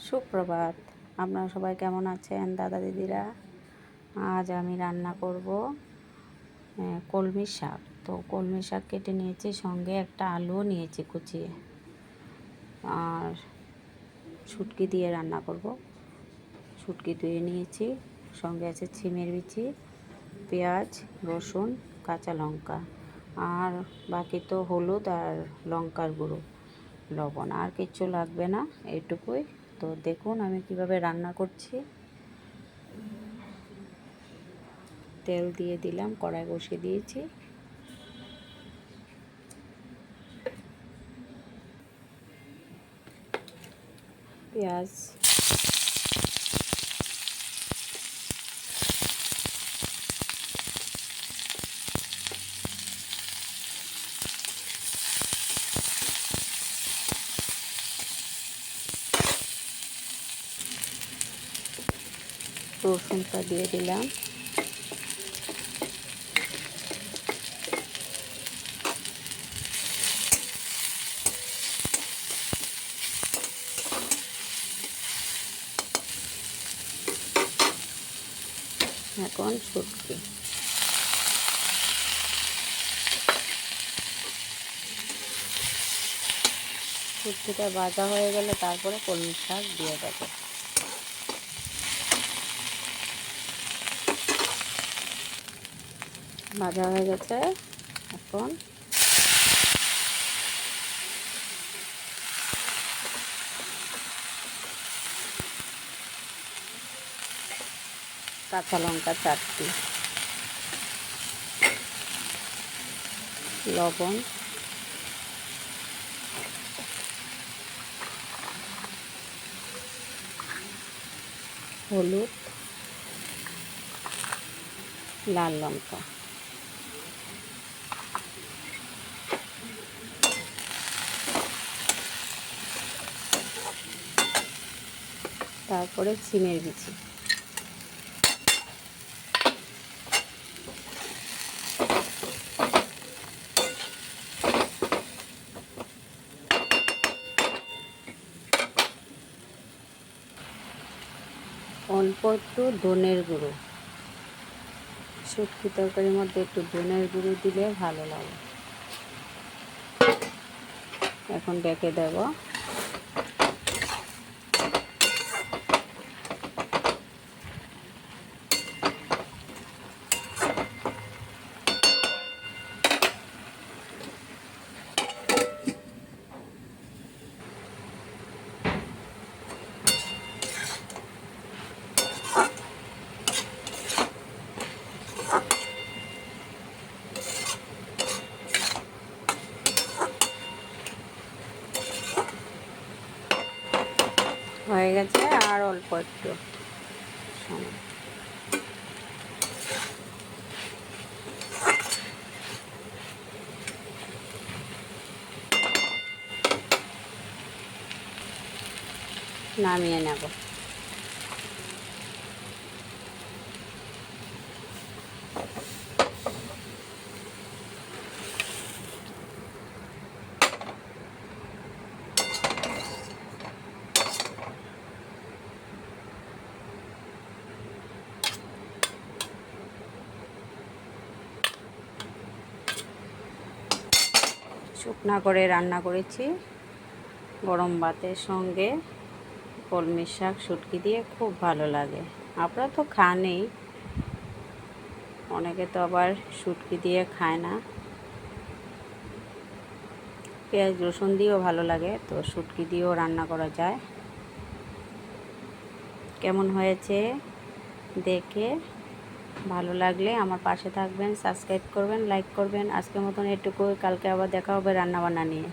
সুপ্রভাত। আপনারা সবাই কেমন আছেন দাদা দিদিরা? আজ আমি রান্না করব কলমি শাক। তো কলমি শাক কেটে নিয়েছি, সঙ্গে একটা আলুও নিয়েছি কুচিয়ে, আর শুটকি দিয়ে রান্না করব। শুটকি ধুয়ে নিয়েছি, সঙ্গে আছে ছিমের বিচি, পেঁয়াজ, রসুন, কাঁচা লঙ্কা, আর বাকি তো হলুদ আর লঙ্কার গুঁড়ো, লবণ, আর কিচ্ছু লাগবে না, এইটুকুই। তো দেখুন আমি কিভাবে রান্না করছি। তেল দিয়ে দিলাম, কড়াই বসিয়ে দিয়েছি। পেঁয়াজ, রসুনটা দিয়ে দিলাম, এখন শুটকি, শুটকিটা ভাজা হয়ে গেলে তারপরে কলমি শাক দিয়ে দেবো। ভাজা হয়ে গেছে, এখন কাঁচা লঙ্কা 4টি, লবণ, হলুদ, লাল লঙ্কা, তারপরে সিমের বিচি, অল্প একটু ধনের গুঁড়ো। শুটকি তরকারির মধ্যে একটু ধনের গুঁড়ো দিলে ভালো লাগে। এখন ডেকে দেব। হয়ে গেছে, আর অল্প একটু সময়। নামিয়ে নেব। শুকনা করে রান্না করেছি, গরম ভাতের সঙ্গে কলমি শাক শুটকি দিয়ে খুব ভালো লাগে। আপনারা তো খানই, অনেকে তো আবার শুটকি দিয়ে খায় না। পেঁয়াজ রসুন দিয়েও ভালো লাগে, তো শুটকি দিয়েও রান্না করা যায়। কেমন হয়েছে দেখে ভালো লাগলে আমার পাশে থাকবেন, সাবস্ক্রাইব করবেন, লাইক করবেন। আজকের মতন এটুকুই, কালকে আবার দেখা হবে রান্নাবান্না নিয়ে।